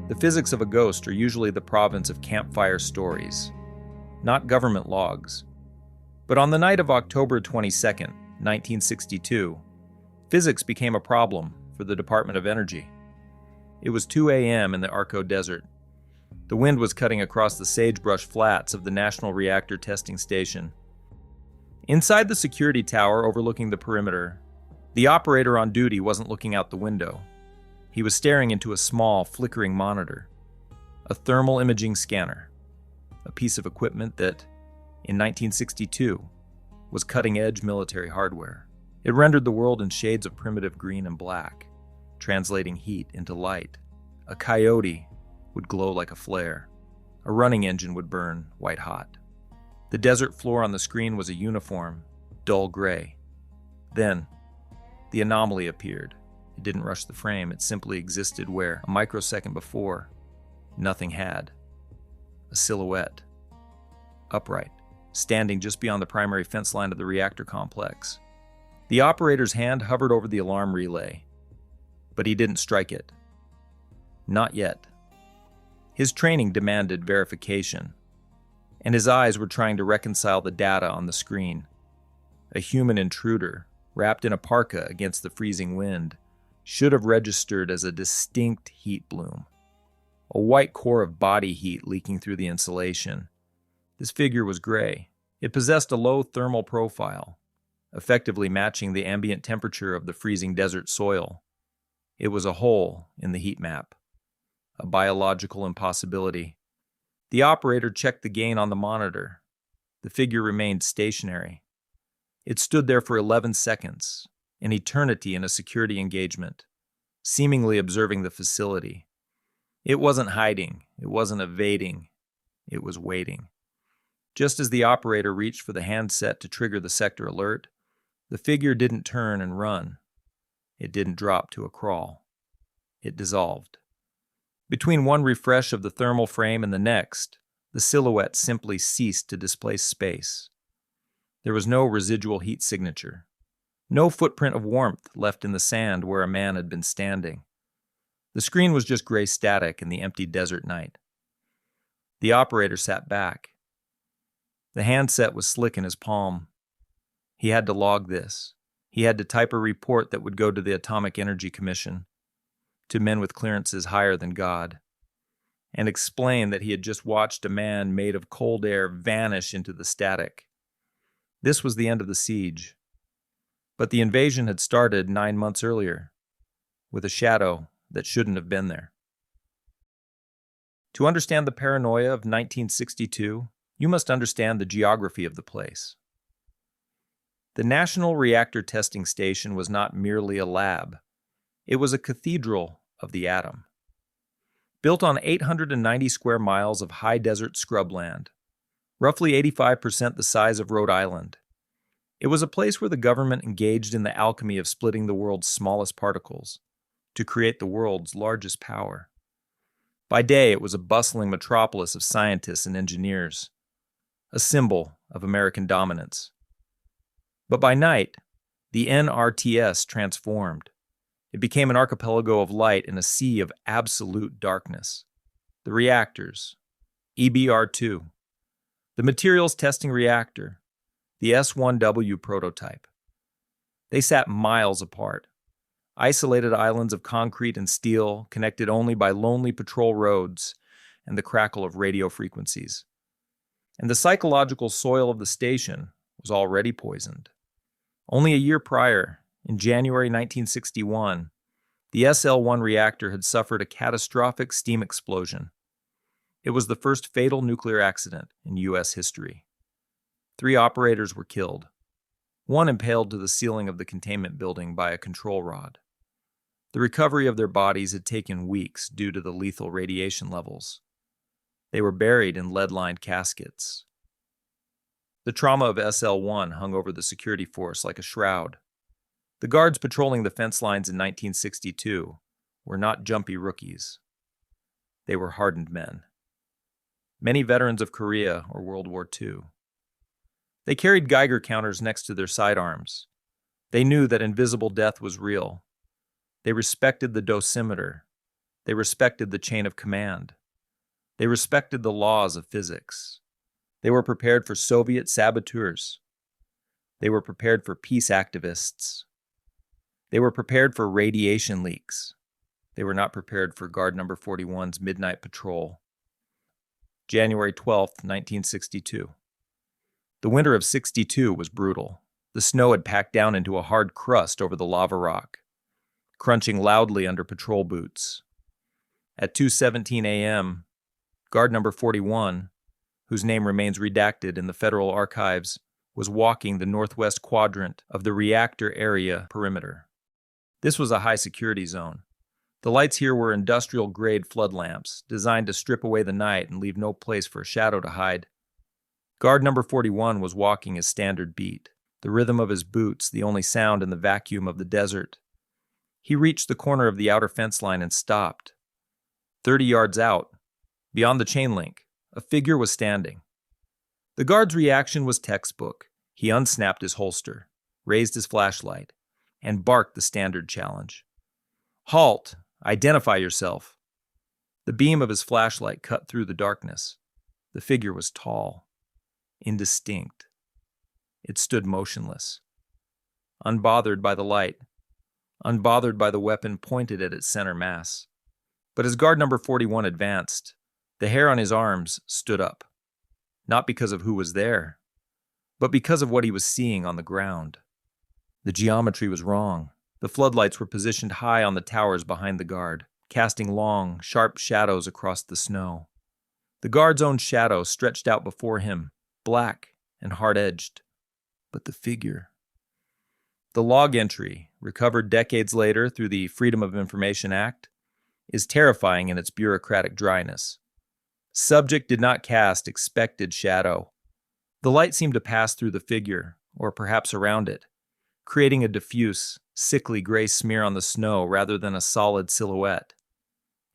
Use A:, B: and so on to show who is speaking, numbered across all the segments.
A: The physics of a ghost are usually the province of campfire stories, not government logs. But on the night of October 22nd, 1962, physics became a problem for the Department of Energy. It was 2 a.m. in the Arco Desert. The wind was cutting across the sagebrush flats of the National Reactor Testing Station. Inside the security tower overlooking the perimeter, the operator on duty wasn't looking out the window. He was staring into a small, flickering monitor, a thermal imaging scanner, a piece of equipment that, in 1962, was cutting-edge military hardware. It rendered the world in shades of primitive green and black, translating heat into light. A coyote would glow like a flare. A running engine would burn white hot. The desert floor on the screen was a uniform, dull gray. Then, the anomaly appeared. It didn't rush the frame, it simply existed where, a microsecond before, nothing had. A silhouette. Upright, standing just beyond the primary fence line of the reactor complex. The operator's hand hovered over the alarm relay, but he didn't strike it. Not yet. His training demanded verification, and his eyes were trying to reconcile the data on the screen. A human intruder, wrapped in a parka against the freezing wind, should have registered as a distinct heat bloom. A white core of body heat leaking through the insulation. This figure was gray. It possessed a low thermal profile, effectively matching the ambient temperature of the freezing desert soil. It was a hole in the heat map, a biological impossibility. The operator checked the gain on the monitor. The figure remained stationary. It stood there for 11 seconds, an eternity in a security engagement, seemingly observing the facility. It wasn't hiding, it wasn't evading, it was waiting. Just as the operator reached for the handset to trigger the sector alert, the figure didn't turn and run. It didn't drop to a crawl. It dissolved. Between one refresh of the thermal frame and the next, the silhouette simply ceased to displace space. There was no residual heat signature, no footprint of warmth left in the sand where a man had been standing. The screen was just gray static in the empty desert night. The operator sat back. The handset was slick in his palm. He had to log this. He had to type a report that would go to the Atomic Energy Commission, to men with clearances higher than God, and explain that he had just watched a man made of cold air vanish into the static. This was the end of the siege. But the invasion had started 9 months earlier, with a shadow that shouldn't have been there. To understand the paranoia of 1962, you must understand the geography of the place. The National Reactor Testing Station was not merely a lab. It was a cathedral of the atom. Built on 890 square miles of high desert scrubland, roughly 85% the size of Rhode Island, it was a place where the government engaged in the alchemy of splitting the world's smallest particles to create the world's largest power. By day, it was a bustling metropolis of scientists and engineers, a symbol of American dominance. But by night, the NRTS transformed. It became an archipelago of light in a sea of absolute darkness. The reactors, EBR-2, the materials testing reactor, the S-1W prototype. They sat miles apart, isolated islands of concrete and steel connected only by lonely patrol roads and the crackle of radio frequencies. And the psychological soil of the station was already poisoned. Only a year prior, in January 1961, the SL-1 reactor had suffered a catastrophic steam explosion. It was the first fatal nuclear accident in U.S. history. 3 operators were killed, one impaled to the ceiling of the containment building by a control rod. The recovery of their bodies had taken weeks due to the lethal radiation levels. They were buried in lead-lined caskets. The trauma of SL-1 hung over the security force like a shroud. The guards patrolling the fence lines in 1962 were not jumpy rookies. They were hardened men. Many veterans of Korea or World War II. They carried Geiger counters next to their sidearms. They knew that invisible death was real. They respected the dosimeter, They respected the chain of command. They respected the laws of physics. They were prepared for Soviet saboteurs. They were prepared for peace activists. They were prepared for radiation leaks. They were not prepared for Guard Number 41's midnight patrol. January 12th, 1962. The winter of '62 was brutal. The snow had packed down into a hard crust over the lava rock, crunching loudly under patrol boots. At 2:17 a.m., Guard Number 41, whose name remains redacted in the federal archives, was walking the northwest quadrant of the reactor area perimeter. This was a high-security zone. The lights here were industrial-grade flood lamps, designed to strip away the night and leave no place for a shadow to hide. Guard Number 41 was walking his standard beat, the rhythm of his boots the only sound in the vacuum of the desert. He reached the corner of the outer fence line and stopped. 30 yards out, beyond the chain link, a figure was standing. The guard's reaction was textbook. He unsnapped his holster, raised his flashlight, and barked the standard challenge. "Halt! Identify yourself!" The beam of his flashlight cut through the darkness. The figure was tall, indistinct. It stood motionless, unbothered by the light, unbothered by the weapon pointed at its center mass. But as Guard Number 41 advanced, the hair on his arms stood up, not because of who was there, but because of what he was seeing on the ground. The geometry was wrong. The floodlights were positioned high on the towers behind the guard, casting long, sharp shadows across the snow. The guard's own shadow stretched out before him, black and hard-edged. But the figure. The log entry, recovered decades later through the Freedom of Information Act, is terrifying in its bureaucratic dryness. Subject did not cast expected shadow. The light seemed to pass through the figure, or perhaps around it, creating a diffuse, sickly gray smear on the snow rather than a solid silhouette.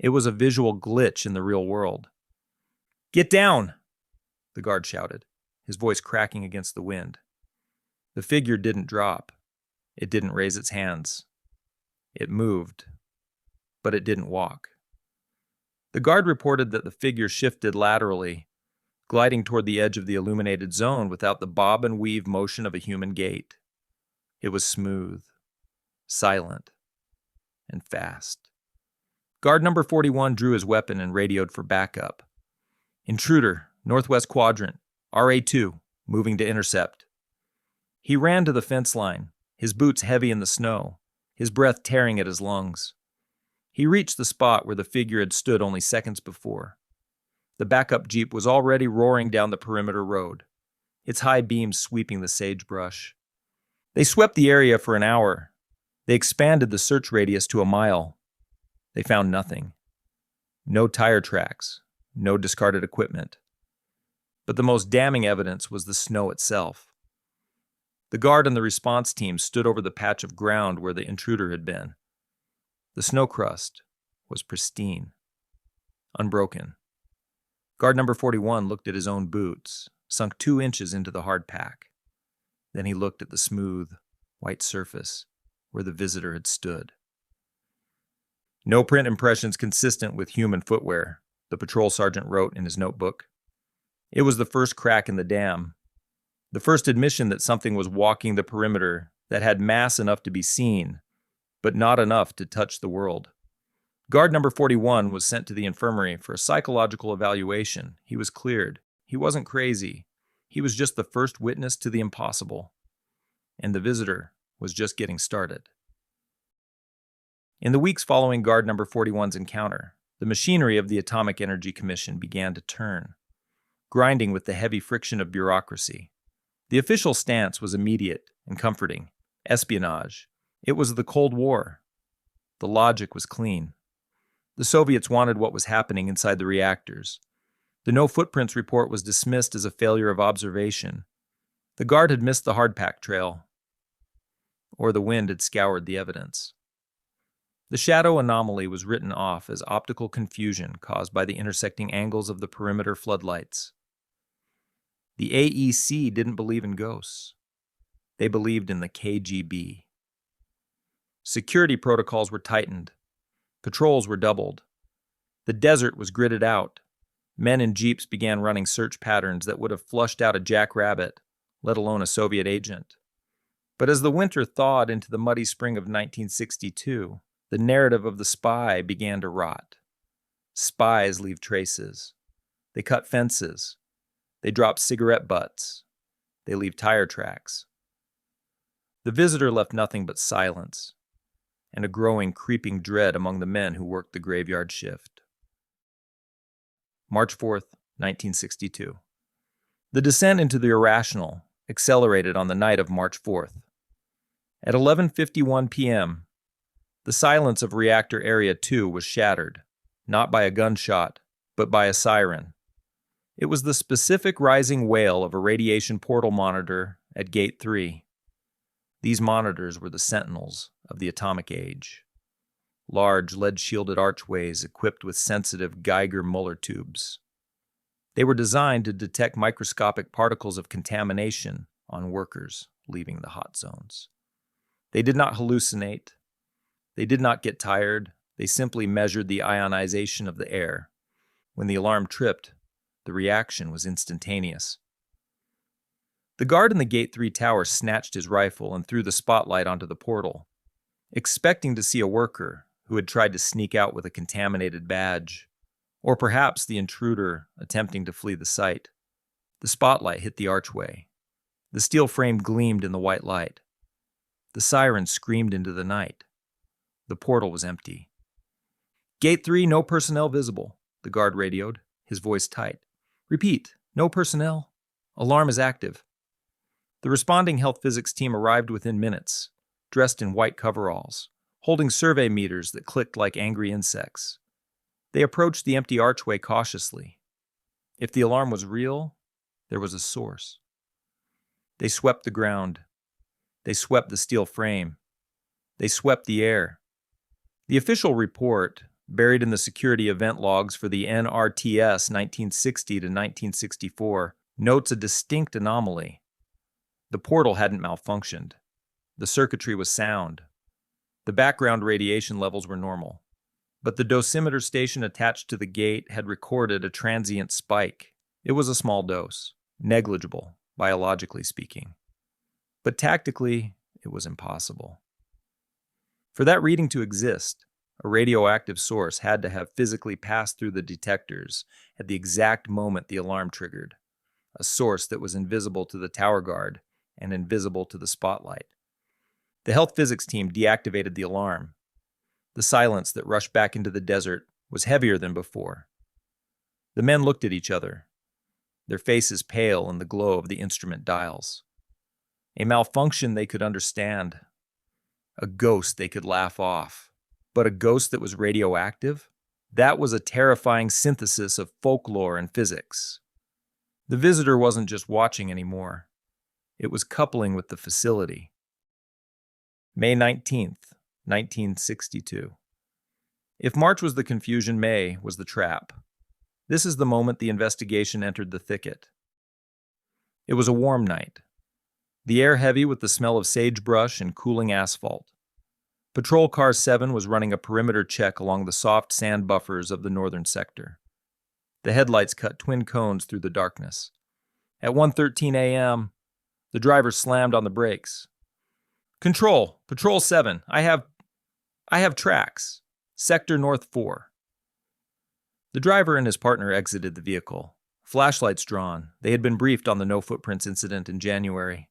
A: It was a visual glitch in the real world. "Get down!" the guard shouted, his voice cracking against the wind. The figure didn't drop. It didn't raise its hands. It moved, but it didn't walk. The guard reported that the figure shifted laterally, gliding toward the edge of the illuminated zone without the bob and weave motion of a human gait. It was smooth, silent, and fast. Guard Number 41 drew his weapon and radioed for backup. "Intruder, northwest quadrant, RA2, moving to intercept." He ran to the fence line, his boots heavy in the snow, his breath tearing at his lungs. He reached the spot where the figure had stood only seconds before. The backup jeep was already roaring down the perimeter road, its high beams sweeping the sagebrush. They swept the area for an hour. They expanded the search radius to a mile. They found nothing. No tire tracks, no discarded equipment. But the most damning evidence was the snow itself. The guard and the response team stood over the patch of ground where the intruder had been. The snow crust was pristine, unbroken. Guard Number 41 looked at his own boots, sunk 2 inches into the hard pack. Then he looked at the smooth, white surface where the visitor had stood. "No print impressions consistent with human footwear," the patrol sergeant wrote in his notebook. It was the first crack in the dam, the first admission that something was walking the perimeter that had mass enough to be seen, but not enough to touch the world. Guard Number 41 was sent to the infirmary for a psychological evaluation. He was cleared. He wasn't crazy. He was just the first witness to the impossible. And the visitor was just getting started. In the weeks following Guard Number 41's encounter, the machinery of the Atomic Energy Commission began to turn, grinding with the heavy friction of bureaucracy. The official stance was immediate and comforting. Espionage. It was the Cold War. The logic was clean. The Soviets wanted what was happening inside the reactors. The no footprints report was dismissed as a failure of observation. The guard had missed the hardpack trail, or the wind had scoured the evidence. The shadow anomaly was written off as optical confusion caused by the intersecting angles of the perimeter floodlights. The AEC didn't believe in ghosts. They believed in the KGB. Security protocols were tightened. Patrols were doubled. The desert was gridded out. Men in jeeps began running search patterns that would have flushed out a jackrabbit, let alone a Soviet agent. But as the winter thawed into the muddy spring of 1962, the narrative of the spy began to rot. Spies leave traces. They cut fences. They drop cigarette butts. They leave tire tracks. The visitor left nothing but silence and a growing, creeping dread among the men who worked the graveyard shift. March 4th, 1962. The descent into the irrational accelerated on the night of March 4th. At 11:51 p.m., the silence of Reactor Area 2 was shattered, not by a gunshot, but by a siren. It was the specific rising wail of a radiation portal monitor at Gate 3. These monitors were the sentinels of the atomic age. Large, lead-shielded archways equipped with sensitive Geiger-Muller tubes. They were designed to detect microscopic particles of contamination on workers leaving the hot zones. They did not hallucinate. They did not get tired. They simply measured the ionization of the air. When the alarm tripped, the reaction was instantaneous. The guard in the Gate 3 tower snatched his rifle and threw the spotlight onto the portal, expecting to see a worker who had tried to sneak out with a contaminated badge, or perhaps the intruder attempting to flee the site. The spotlight hit the archway. The steel frame gleamed in the white light. The siren screamed into the night. The portal was empty. Gate 3, no personnel visible, the guard radioed, his voice tight. Repeat, no personnel. Alarm is active. The responding health physics team arrived within minutes, dressed in white coveralls, holding survey meters that clicked like angry insects. They approached the empty archway cautiously. If the alarm was real, there was a source. They swept the ground. They swept the steel frame. They swept the air. The official report, buried in the security event logs for the NRTS 1960 to 1964, notes a distinct anomaly. The portal hadn't malfunctioned. The circuitry was sound. The background radiation levels were normal. But the dosimeter station attached to the gate had recorded a transient spike. It was a small dose, negligible, biologically speaking. But tactically, it was impossible. For that reading to exist, a radioactive source had to have physically passed through the detectors at the exact moment the alarm triggered, a source that was invisible to the tower guard and invisible to the spotlight. The health physics team deactivated the alarm. The silence that rushed back into the desert was heavier than before. The men looked at each other, their faces pale in the glow of the instrument dials. A malfunction they could understand. A ghost they could laugh off. But a ghost that was radioactive? That was a terrifying synthesis of folklore and physics. The visitor wasn't just watching anymore. It was coupling with the facility. May 19th, 1962. If March was the confusion, May was the trap. This is the moment the investigation entered the thicket. It was a warm night. The air heavy with the smell of sagebrush and cooling asphalt. Patrol Car 7 was running a perimeter check along the soft sand buffers of the northern sector. The headlights cut twin cones through the darkness. At 1:13 a.m., the driver slammed on the brakes. Control, Patrol 7, I have tracks. Sector North 4. The driver and his partner exited the vehicle. Flashlights drawn, they had been briefed on the no footprints incident in January.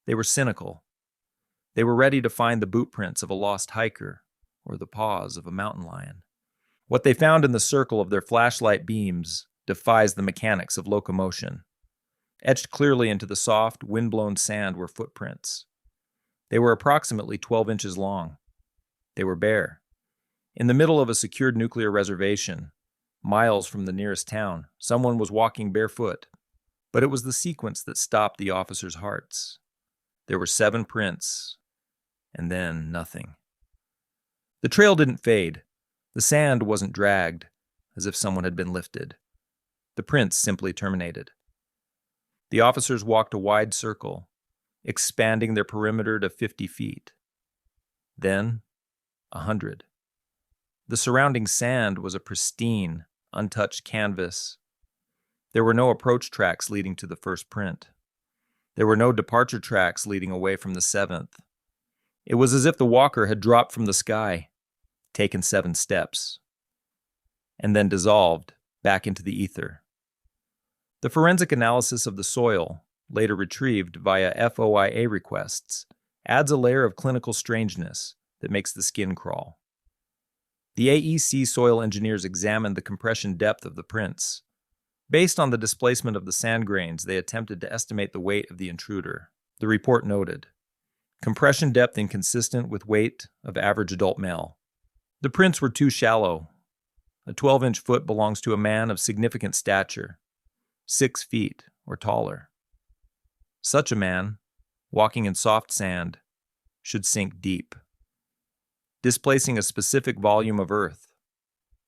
A: They were cynical. They were ready to find the boot prints of a lost hiker or the paws of a mountain lion. What they found in the circle of their flashlight beams defies the mechanics of locomotion. Etched clearly into the soft, wind-blown sand were footprints. They were approximately 12 inches long. They were bare. In the middle of a secured nuclear reservation, miles from the nearest town, someone was walking barefoot. But it was the sequence that stopped the officers' hearts. There were 7 prints, and then nothing. The trail didn't fade. The sand wasn't dragged, as if someone had been lifted. The prints simply terminated. The officers walked a wide circle, expanding their perimeter to 50 feet. Then, 100. The surrounding sand was a pristine, untouched canvas. There were no approach tracks leading to the first print. There were no departure tracks leading away from the seventh. It was as if the walker had dropped from the sky, taken 7 steps, and then dissolved back into the ether. The forensic analysis of the soil, later retrieved via FOIA requests, adds a layer of clinical strangeness that makes the skin crawl. The AEC soil engineers examined the compression depth of the prints. Based on the displacement of the sand grains, they attempted to estimate the weight of the intruder. The report noted, compression depth inconsistent with weight of average adult male. The prints were too shallow. A 12-inch foot belongs to a man of significant stature, 6 feet or taller. Such a man, walking in soft sand, should sink deep, displacing a specific volume of earth.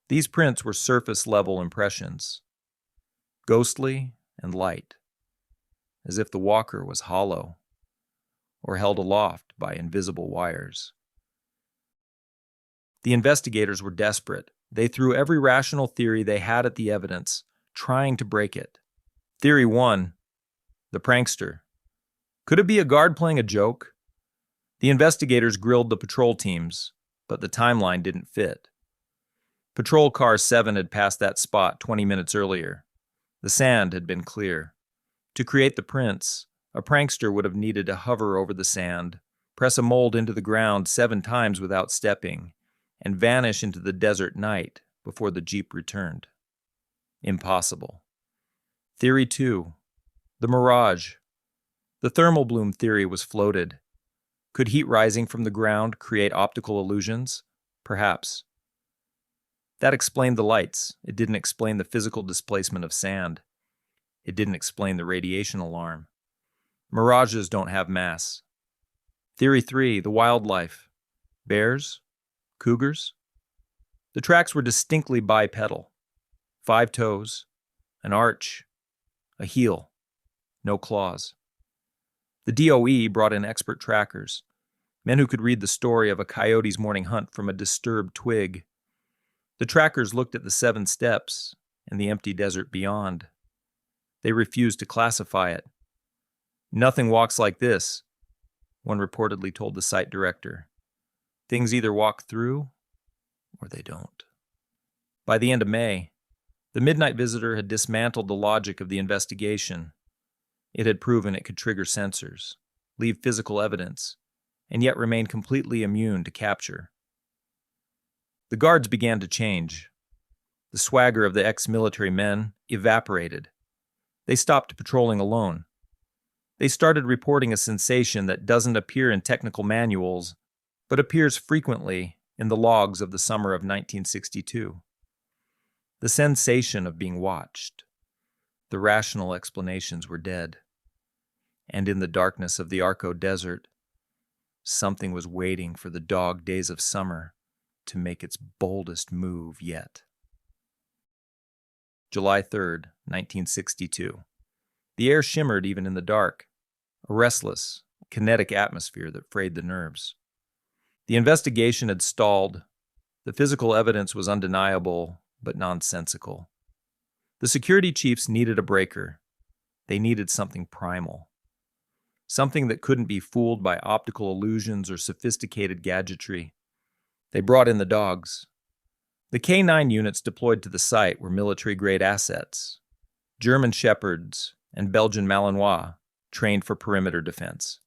A: These prints were surface-level impressions, ghostly and light, as if the walker was hollow or held aloft by invisible wires. The investigators were desperate. They threw every rational theory they had at the evidence, trying to break it. Theory 1, the prankster. Could it be a guard playing a joke? The investigators grilled the patrol teams, but the timeline didn't fit. Patrol Car 7 had passed that spot 20 minutes earlier. The sand had been clear. To create the prints, a prankster would have needed to hover over the sand, press a mold into the ground 7 times without stepping, and vanish into the desert night before the Jeep returned. Impossible. Theory 2, the mirage. The thermal bloom theory was floated. Could heat rising from the ground create optical illusions? Perhaps. That explained the lights. It didn't explain the physical displacement of sand. It didn't explain the radiation alarm. Mirages don't have mass. Theory 3, the wildlife. Bears? Cougars? The tracks were distinctly bipedal. 5 toes, an arch, a heel, no claws. The DOE brought in expert trackers, men who could read the story of a coyote's morning hunt from a disturbed twig. The trackers looked at the 7 steps and the empty desert beyond. They refused to classify it. Nothing walks like this, one reportedly told the site director. Things either walk through or they don't. By the end of May, the Midnight Visitor had dismantled the logic of the investigation. It had proven it could trigger sensors, leave physical evidence, and yet remain completely immune to capture. The guards began to change. The swagger of the ex-military men evaporated. They stopped patrolling alone. They started reporting a sensation that doesn't appear in technical manuals, but appears frequently in the logs of the summer of 1962. The sensation of being watched. The rational explanations were dead. And in the darkness of the Arco Desert, something was waiting for the dog days of summer to make its boldest move yet. July 3rd, 1962. The air shimmered even in the dark, a restless, kinetic atmosphere that frayed the nerves. The investigation had stalled. The physical evidence was undeniable, but nonsensical. The security chiefs needed a breaker. They needed something primal. Something that couldn't be fooled by optical illusions or sophisticated gadgetry. They brought in the dogs. The K9 units deployed to the site were military-grade assets. German Shepherds and Belgian Malinois, trained for perimeter defense.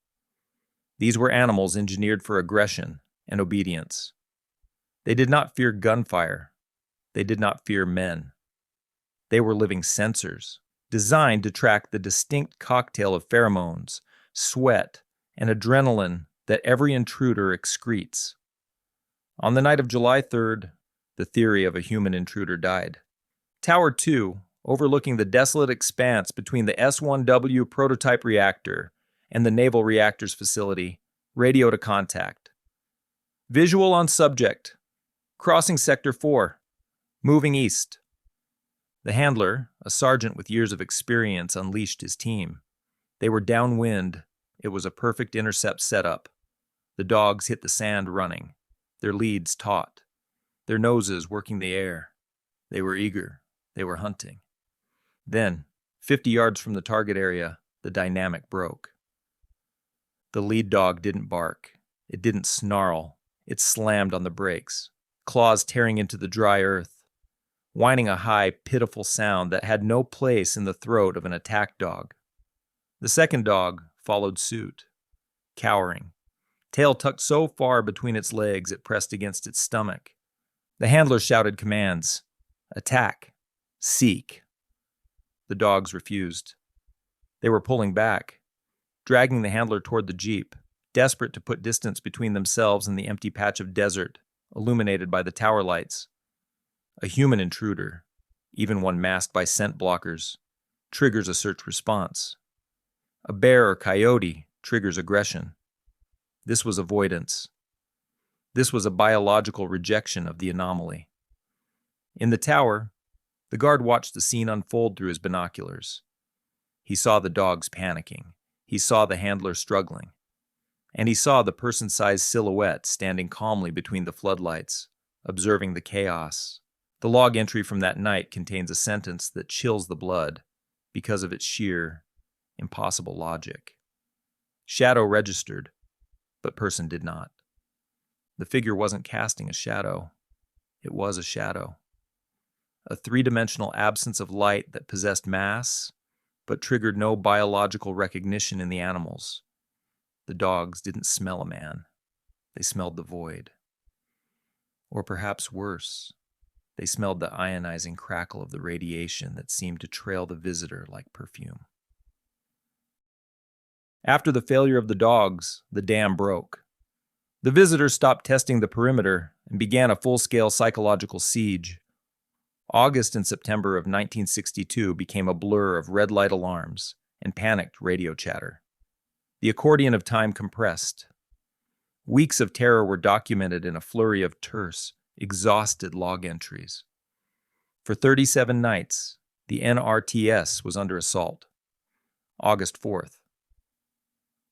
A: These were animals engineered for aggression and obedience. They did not fear gunfire. They did not fear men. They were living sensors, designed to track the distinct cocktail of pheromones, sweat, and adrenaline that every intruder excretes. On the night of July 3rd, the theory of a human intruder died. Tower 2, overlooking the desolate expanse between the S-1W prototype reactor and the Naval Reactors Facility, radioed a contact. Visual on subject. Crossing Sector 4. Moving east. The handler, a sergeant with years of experience, unleashed his team. They were downwind. It was a perfect intercept setup. The dogs hit the sand running, their leads taut. their noses working the air. They were eager. They were hunting. Then, 50 yards from the target area, the dynamic broke. The lead dog didn't bark. It didn't snarl. It slammed on the brakes, claws tearing into the dry earth, whining a high, pitiful sound that had no place in the throat of an attack dog. The second dog followed suit, cowering, tail tucked so far between its legs it pressed against its stomach. The handler shouted commands: attack, seek. The dogs refused. They were pulling back, dragging the handler toward the jeep, desperate to put distance between themselves and the empty patch of desert illuminated by the tower lights. A human intruder, even one masked by scent blockers, triggers a search response. A bear or coyote triggers aggression. This was avoidance. This was a biological rejection of the anomaly. In the tower, the guard watched the scene unfold through his binoculars. He saw the dogs panicking. He saw the handler struggling. And he saw the person-sized silhouette standing calmly between the floodlights, observing the chaos. The log entry from that night contains a sentence that chills the blood because of its sheer, impossible logic. Shadow registered, but person did not. The figure wasn't casting a shadow. It was a shadow. A three-dimensional absence of light that possessed mass, but triggered no biological recognition in the animals. The dogs didn't smell a man. They smelled the void. Or perhaps worse, they smelled the ionizing crackle of the radiation that seemed to trail the visitor like perfume. After the failure of the dogs, the dam broke. The visitors stopped testing the perimeter and began a full-scale psychological siege. August and September of 1962 became a blur of red light alarms and panicked radio chatter. The accordion of time compressed. Weeks of terror were documented in a flurry of terse, exhausted log entries. For 37 nights, the NRTS was under assault. August 4th.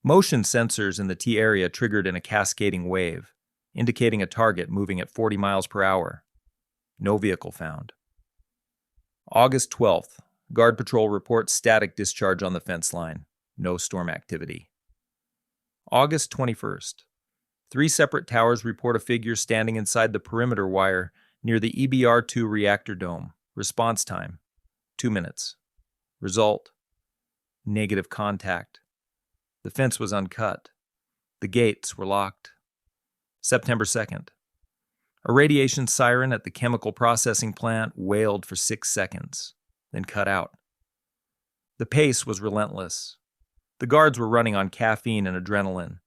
A: Motion sensors in the T area triggered in a cascading wave, indicating a target moving at 40 miles per hour. No vehicle found. August 12th. Guard Patrol reports static discharge on the fence line. No storm activity. August 21st. 3 separate towers report a figure standing inside the perimeter wire near the EBR-2 reactor dome. Response time: 2 minutes. Result: negative contact. The fence was uncut. The gates were locked. September 2nd. A radiation siren at the chemical processing plant wailed for 6 seconds, then cut out. The pace was relentless. The guards were running on caffeine and adrenaline,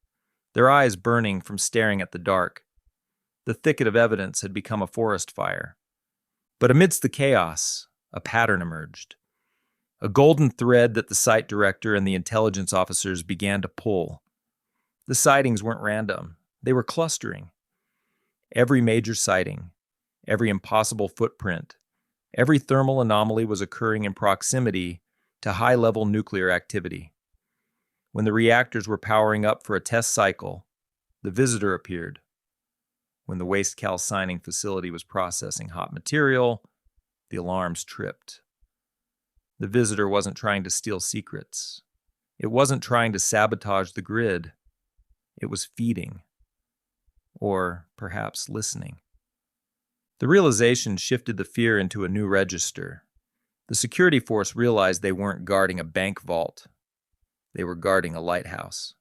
A: their eyes burning from staring at the dark. The thicket of evidence had become a forest fire. But amidst the chaos, a pattern emerged. A golden thread that the site director and the intelligence officers began to pull. The sightings weren't random. They were clustering. Every major sighting, every impossible footprint, every thermal anomaly was occurring in proximity to high-level nuclear activity. When the reactors were powering up for a test cycle, the visitor appeared. When the waste calcining facility was processing hot material, the alarms tripped. The visitor wasn't trying to steal secrets. It wasn't trying to sabotage the grid. It was feeding. Or perhaps listening. The realization shifted the fear into a new register. The security force realized they weren't guarding a bank vault. They were guarding a lighthouse.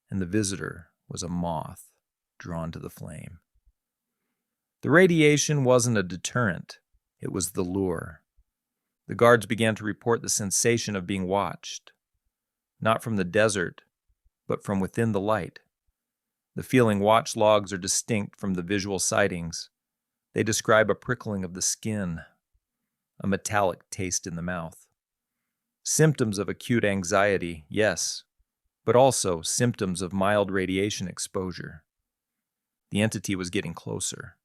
A: And the visitor was a moth drawn to the flame. The radiation wasn't a deterrent. It was the lure. The guards began to report the sensation of being watched. Not from the desert, but from within the light. The feeling watch logs are distinct from the visual sightings. They describe a prickling of the skin, a metallic taste in the mouth. Symptoms of acute anxiety, yes, but also symptoms of mild radiation exposure. The entity was getting closer.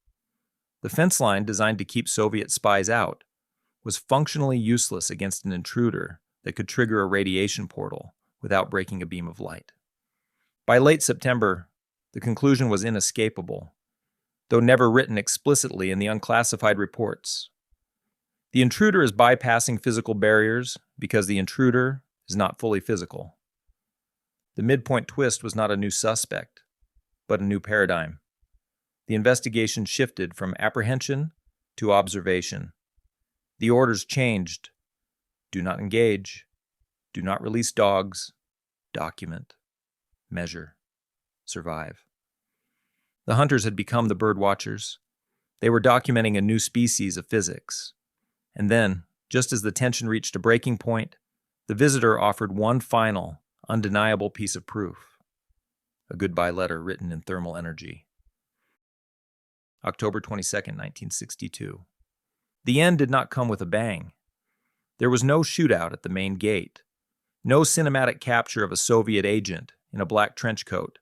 A: The fence line, designed to keep Soviet spies out, was functionally useless against an intruder that could trigger a radiation portal without breaking a beam of light. By late September, the conclusion was inescapable. though never written explicitly in the unclassified reports. The intruder is bypassing physical barriers because the intruder is not fully physical. The midpoint twist was not a new suspect, but a new paradigm. The investigation shifted from apprehension to observation. The orders changed. Do not engage. Do not release dogs. Document. Measure. Survive. The hunters had become the bird watchers. They were documenting a new species of physics. And then, just as the tension reached a breaking point, the visitor offered one final, undeniable piece of proof. A goodbye letter written in thermal energy. October 22nd, 1962. The end did not come with a bang. There was no shootout at the main gate. No cinematic capture of a Soviet agent in a black trench coat.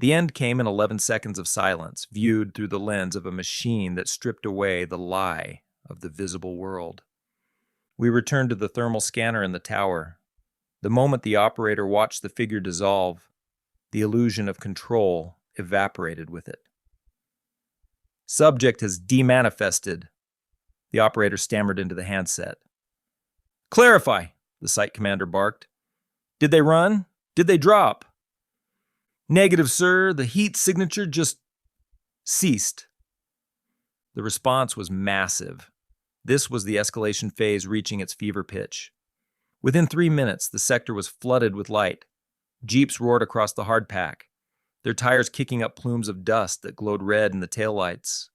A: The end came in 11 seconds of silence, viewed through the lens of a machine that stripped away the lie of the visible world. We returned to the thermal scanner in the tower. The moment the operator watched the figure dissolve, the illusion of control evaporated with it. Subject has demanifested, the operator stammered into the handset. Clarify, the site commander barked. Did they run? Did they drop? Negative, sir. The heat signature just ceased. The response was massive. This was the escalation phase reaching its fever pitch. Within 3 minutes, the sector was flooded with light. Jeeps roared across the hardpack, their tires kicking up plumes of dust that glowed red in the taillights.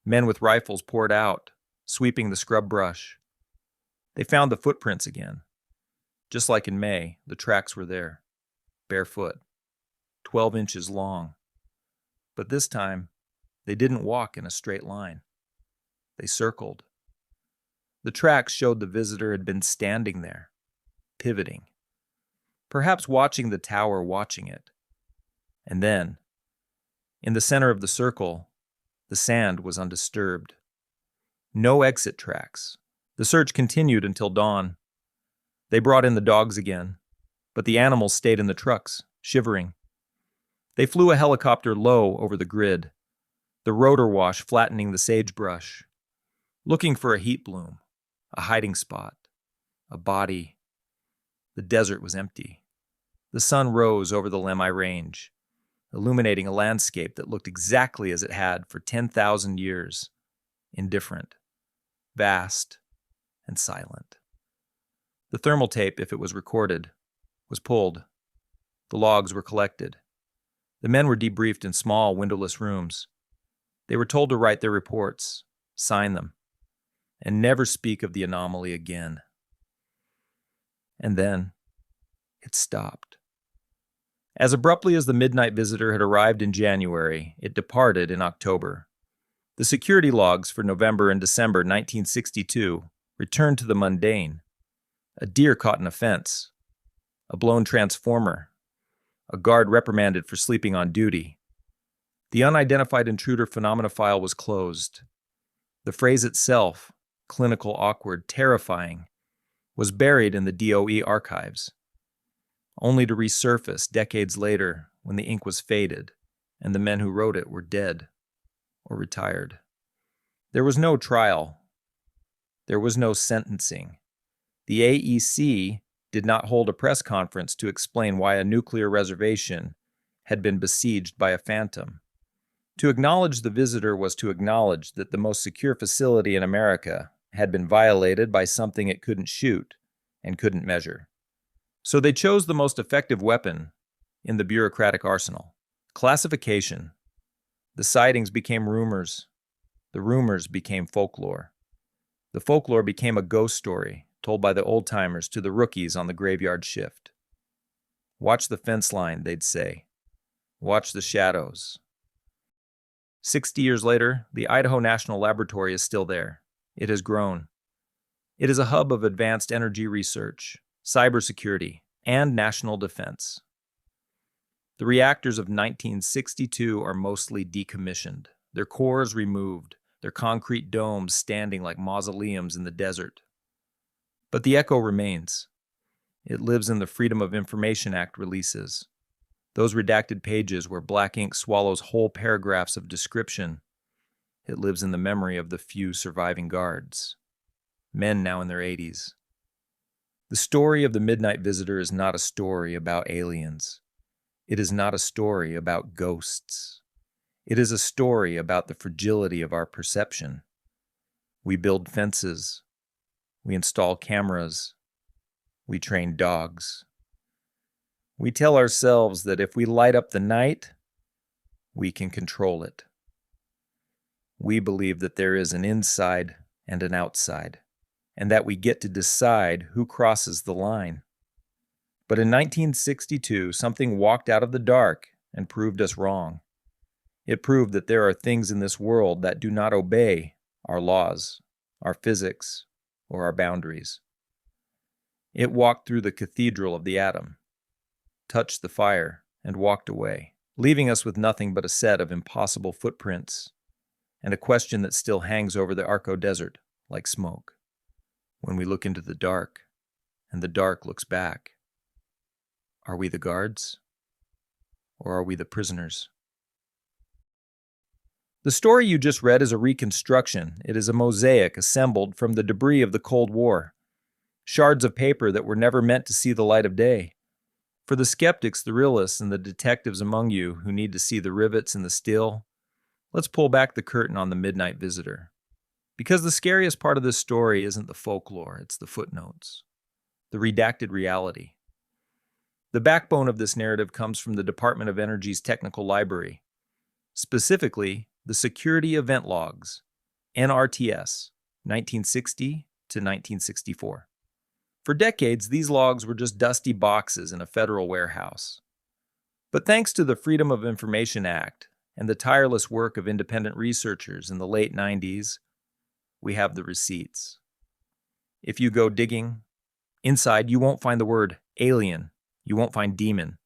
A: Men with rifles poured out, sweeping the scrub brush. They found the footprints again. Just like in May, the tracks were there, barefoot, 12 inches long. But this time, they didn't walk in a straight line. They circled. The tracks showed the visitor had been standing there, pivoting, perhaps watching the tower watching it. And then, in the center of the circle, the sand was undisturbed. No exit tracks. The search continued until dawn. They brought in the dogs again, but the animals stayed in the trucks, shivering. They flew a helicopter low over the grid, the rotor wash flattening the sagebrush, looking for a heat bloom, a hiding spot, a body. The desert was empty. The sun rose over the Lemhi Range, illuminating a landscape that looked exactly as it had for 10,000 years, indifferent, vast, and silent. The thermal tape, if it was recorded, was pulled. The logs were collected. The men were debriefed in small, windowless rooms. They were told to write their reports, sign them, and never speak of the anomaly again. And then, it stopped. As abruptly as the midnight visitor had arrived in January, it departed in October. The security logs for November and December 1962 returned to the mundane. A deer caught in a fence, a blown transformer, a guard reprimanded for sleeping on duty. The unidentified intruder phenomena file was closed. The phrase itself, clinical, awkward, terrifying, was buried in the DOE archives, only to resurface decades later when the ink was faded and the men who wrote it were dead or retired. There was no trial. There was no sentencing. The AEC did not hold a press conference to explain why a nuclear reservation had been besieged by a phantom. To acknowledge the visitor was to acknowledge that the most secure facility in America had been violated by something it couldn't shoot and couldn't measure. So they chose the most effective weapon in the bureaucratic arsenal: classification. The sightings became rumors. The rumors became folklore. The folklore became a ghost story told by the old-timers to the rookies on the graveyard shift. Watch the fence line, they'd say. Watch the shadows. 60 years later, the Idaho National Laboratory is still there. It has grown. It is a hub of advanced energy research, cybersecurity, and national defense. The reactors of 1962 are mostly decommissioned, their cores removed, their concrete domes standing like mausoleums in the desert. But the echo remains. It lives in the Freedom of Information Act releases, Those redacted pages where black ink swallows whole paragraphs of description. It lives in the memory of the few surviving guards, men now in their 80s. The story of the Midnight Visitor is not a story about aliens. It is not a story about ghosts. It is a story about the fragility of our perception. We build fences. We install cameras. We train dogs. We tell ourselves that if we light up the night, we can control it. We believe that there is an inside and an outside, and that we get to decide who crosses the line. But in 1962, something walked out of the dark and proved us wrong. It proved that there are things in this world that do not obey our laws, our physics, or our boundaries. It walked through the cathedral of the atom, touched the fire, and walked away, leaving us with nothing but a set of impossible footprints and a question that still hangs over the Arco Desert like smoke. When we look into the dark, and the dark looks back, are we the guards, or are we the prisoners? The story you just read is a reconstruction. It is a mosaic assembled from the debris of the Cold War, shards of paper that were never meant to see the light of day. For the skeptics, the realists, and the detectives among you who need to see the rivets in the steel, let's pull back the curtain on the Midnight Visitor. Because the scariest part of this story isn't the folklore, it's the footnotes, the redacted reality. The backbone of this narrative comes from the Department of Energy's Technical Library, specifically the Security Event Logs, NRTS, 1960 to 1964. For decades, these logs were just dusty boxes in a federal warehouse. But thanks to the Freedom of Information Act and the tireless work of independent researchers in the late 90s, we have the receipts. If you go digging, inside you won't find the word alien, you won't find demon.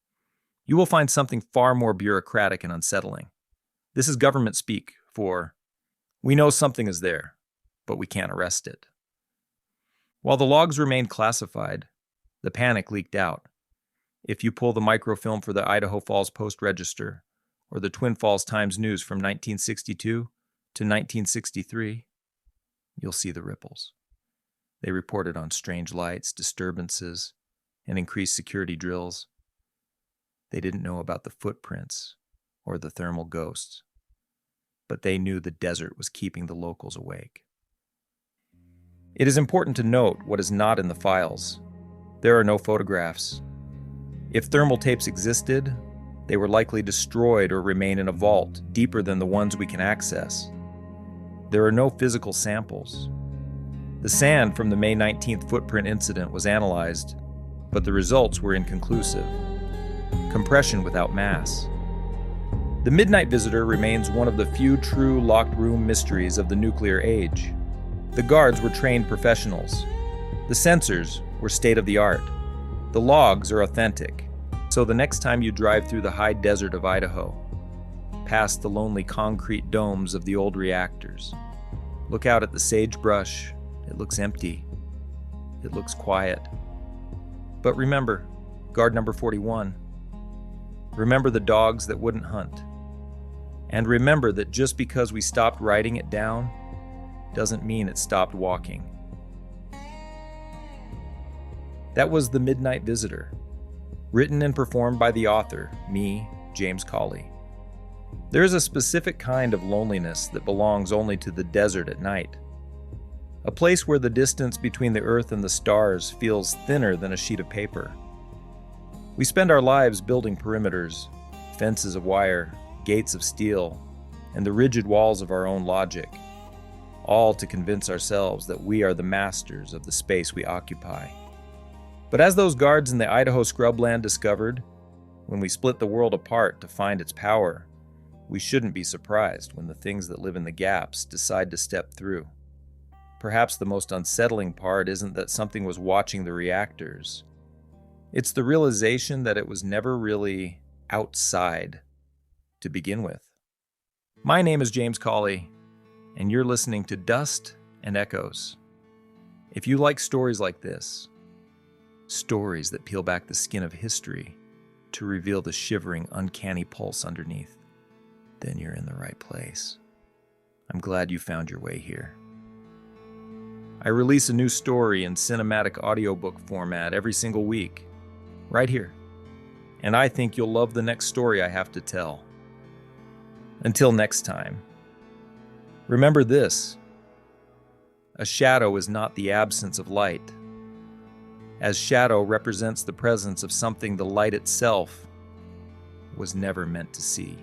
A: You will find something far more bureaucratic and unsettling. This is government speak for, we know something is there, but we can't arrest it. While the logs remained classified, the panic leaked out. If you pull the microfilm for the Idaho Falls Post-Register or the Twin Falls Times-News from 1962 to 1963, you'll see the ripples. They reported on strange lights, disturbances, and increased security drills. They didn't know about the footprints or the thermal ghosts, but they knew the desert was keeping the locals awake. It is important to note what is not in the files. There are no photographs. If thermal tapes existed, they were likely destroyed or remain in a vault deeper than the ones we can access. There are no physical samples. The sand from the May 19th footprint incident was analyzed, but the results were inconclusive. Compression without mass. The Midnight Visitor remains one of the few true locked room mysteries of the nuclear age. The guards were trained professionals. The sensors were state-of-the-art. The logs are authentic. So the next time you drive through the high desert of Idaho, past the lonely concrete domes of the old reactors, look out at the sagebrush. It looks empty. It looks quiet. But remember, guard number 41. Remember the dogs that wouldn't hunt. And remember that just because we stopped writing it down doesn't mean it stopped walking. That was The Midnight Visitor, written and performed by the author, me, James Cawley. There is a specific kind of loneliness that belongs only to the desert at night. A place where the distance between the earth and the stars feels thinner than a sheet of paper. We spend our lives building perimeters, fences of wire, gates of steel, and the rigid walls of our own logic, all to convince ourselves that we are the masters of the space we occupy. But as those guards in the Idaho scrubland discovered, when we split the world apart to find its power, we shouldn't be surprised when the things that live in the gaps decide to step through. Perhaps the most unsettling part isn't that something was watching the reactors. It's the realization that it was never really outside to begin with. My name is James Cawley, and you're listening to Dust and Echoes. If you like stories like this, stories that peel back the skin of history to reveal the shivering, uncanny pulse underneath, then you're in the right place. I'm glad you found your way here. I release a new story in cinematic audiobook format every single week, right here. And I think you'll love the next story I have to tell. Until next time, remember this: a shadow is not the absence of light, as shadow represents the presence of something the light itself was never meant to see.